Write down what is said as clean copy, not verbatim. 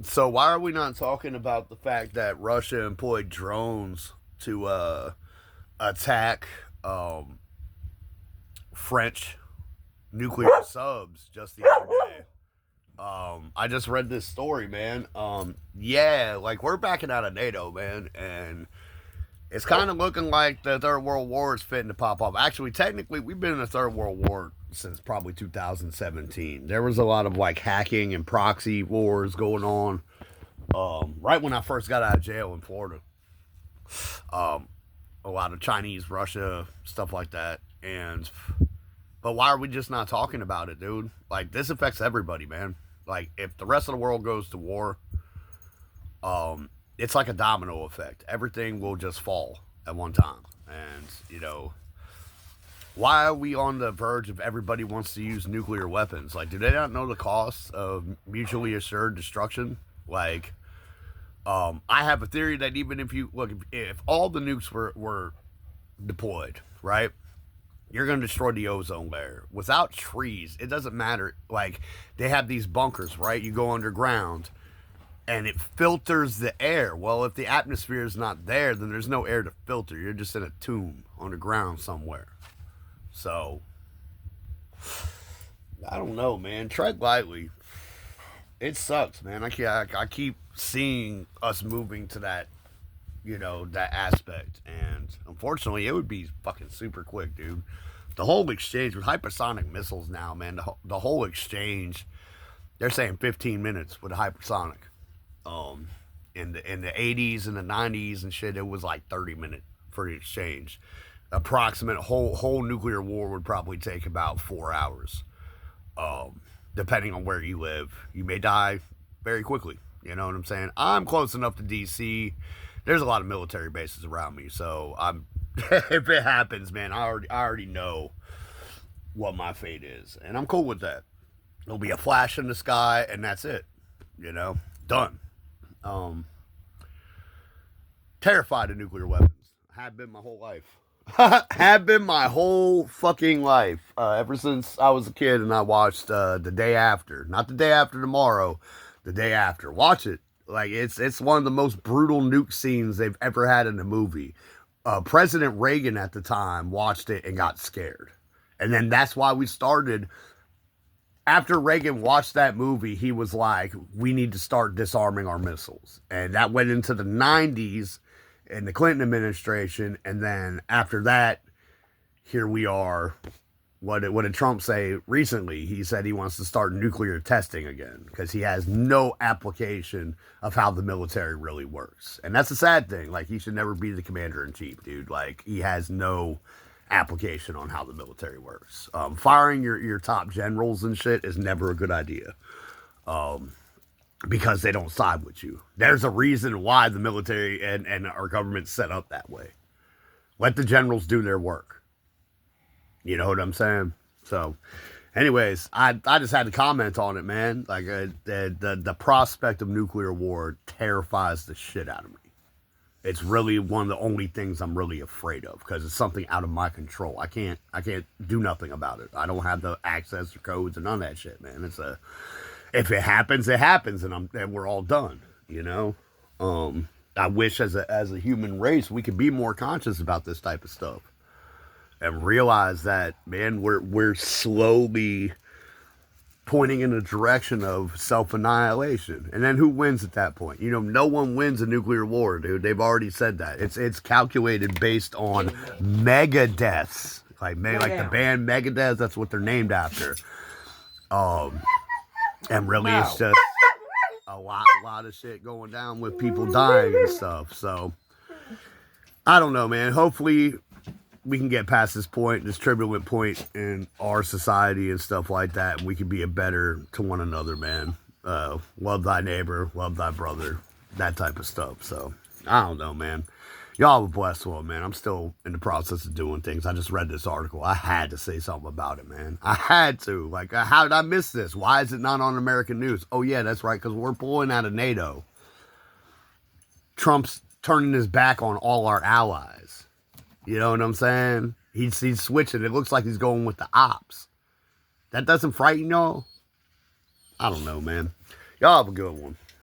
So why are we not talking about the fact that Russia employed drones to attack um, French nuclear subs just the other day? I just read this story, man. Yeah, like we're backing out of NATO, man, and it's kind of looking like the Third World War is fitting to pop up. Actually, technically, we've been in the Third World War since probably 2017. There was a lot of like hacking and proxy wars going on. Right when I first got out of jail in Florida, um, a lot of Chinese, Russia, stuff like that. And but why are we just not talking about it, dude? Like this affects everybody, man. Like if the rest of the world goes to war, it's like a domino effect. Everything will just fall at one time. And, why are we on the verge of everybody wants to use nuclear weapons? Like, do they not know the cost of mutually assured destruction? Like, I have a theory that even if you look, if all the nukes were deployed, right, you're going to destroy the ozone layer. Without trees, it doesn't matter. Like, they have these bunkers, right? You go underground and it filters the air. Well, if the atmosphere is not there, then there's no air to filter. You're just in a tomb on the ground somewhere. So, I don't know, man. Tread lightly. It sucks, man. I keep seeing us moving to that, that aspect. And unfortunately, it would be fucking super quick, dude. The whole exchange with hypersonic missiles now, man. The whole exchange, they're saying 15 minutes with a hypersonic. Um, in the 80s and the 90s and shit, it was like 30 minutes for the exchange. Approximate whole nuclear war would probably take about 4 hours. Um, Depending on where you live, you may die very quickly. You know what I'm saying? I'm close enough to DC. There's a lot of military bases around me, so I'm. If it happens, man, I already know what my fate is, and I'm cool with that. There'll be a flash in the sky, and that's it. Done. Um, Terrified of nuclear weapons. Have been my whole life. Have been my whole fucking life. Ever since I was a kid and I watched The Day After. Not The Day After Tomorrow, The Day After. Watch it. Like it's one of the most brutal nuke scenes they've ever had in a movie. President Reagan at the time watched it and got scared. And then that's why we started. After Reagan watched that movie, he was like, we need to start disarming our missiles. And that went into the 90s in the Clinton administration. And then after that, here we are. What did Trump say recently? He said he wants to start nuclear testing again because he has no application of how the military really works. And that's a sad thing. Like, he should never be the commander in chief, dude. Like, he has no application on how the military works. Firing your top generals and shit is never a good idea because they don't side with you. There's a reason why the military and our government's set up that way. Let the generals do their work. You know what I'm saying? So, anyways, I just had to comment on it, man. Like the prospect of nuclear war terrifies the shit out of me. It's really one of the only things I'm really afraid of because it's something out of my control. I can't do nothing about it. I don't have the access or codes or none of that shit, man. If it happens, it happens, and we're all done. You know. I wish as a human race we could be more conscious about this type of stuff and realize that, man, we're slowly pointing in the direction of self annihilation. And then who wins at that point? No one wins a nuclear war, dude. They've already said that. It's calculated based on mega deaths. Like the band Megadeth, that's what they're named after. And really it's just a lot of shit going down with people dying and stuff. So I don't know, man. Hopefully we can get past this point, this turbulent point in our society and stuff like that, and we can be a better to one another, man. Love thy neighbor, love thy brother, that type of stuff. So, I don't know, man. Y'all have a blessed one, man. I'm still in the process of doing things. I just read this article. I had to say something about it, man. I had to. Like, how did I miss this? Why is it not on American news? Oh, yeah, that's right, because we're pulling out of NATO. Trump's turning his back on all our allies. You know what I'm saying? He's switching. It looks like he's going with the ops. That doesn't frighten y'all? I don't know, man. Y'all have a good one.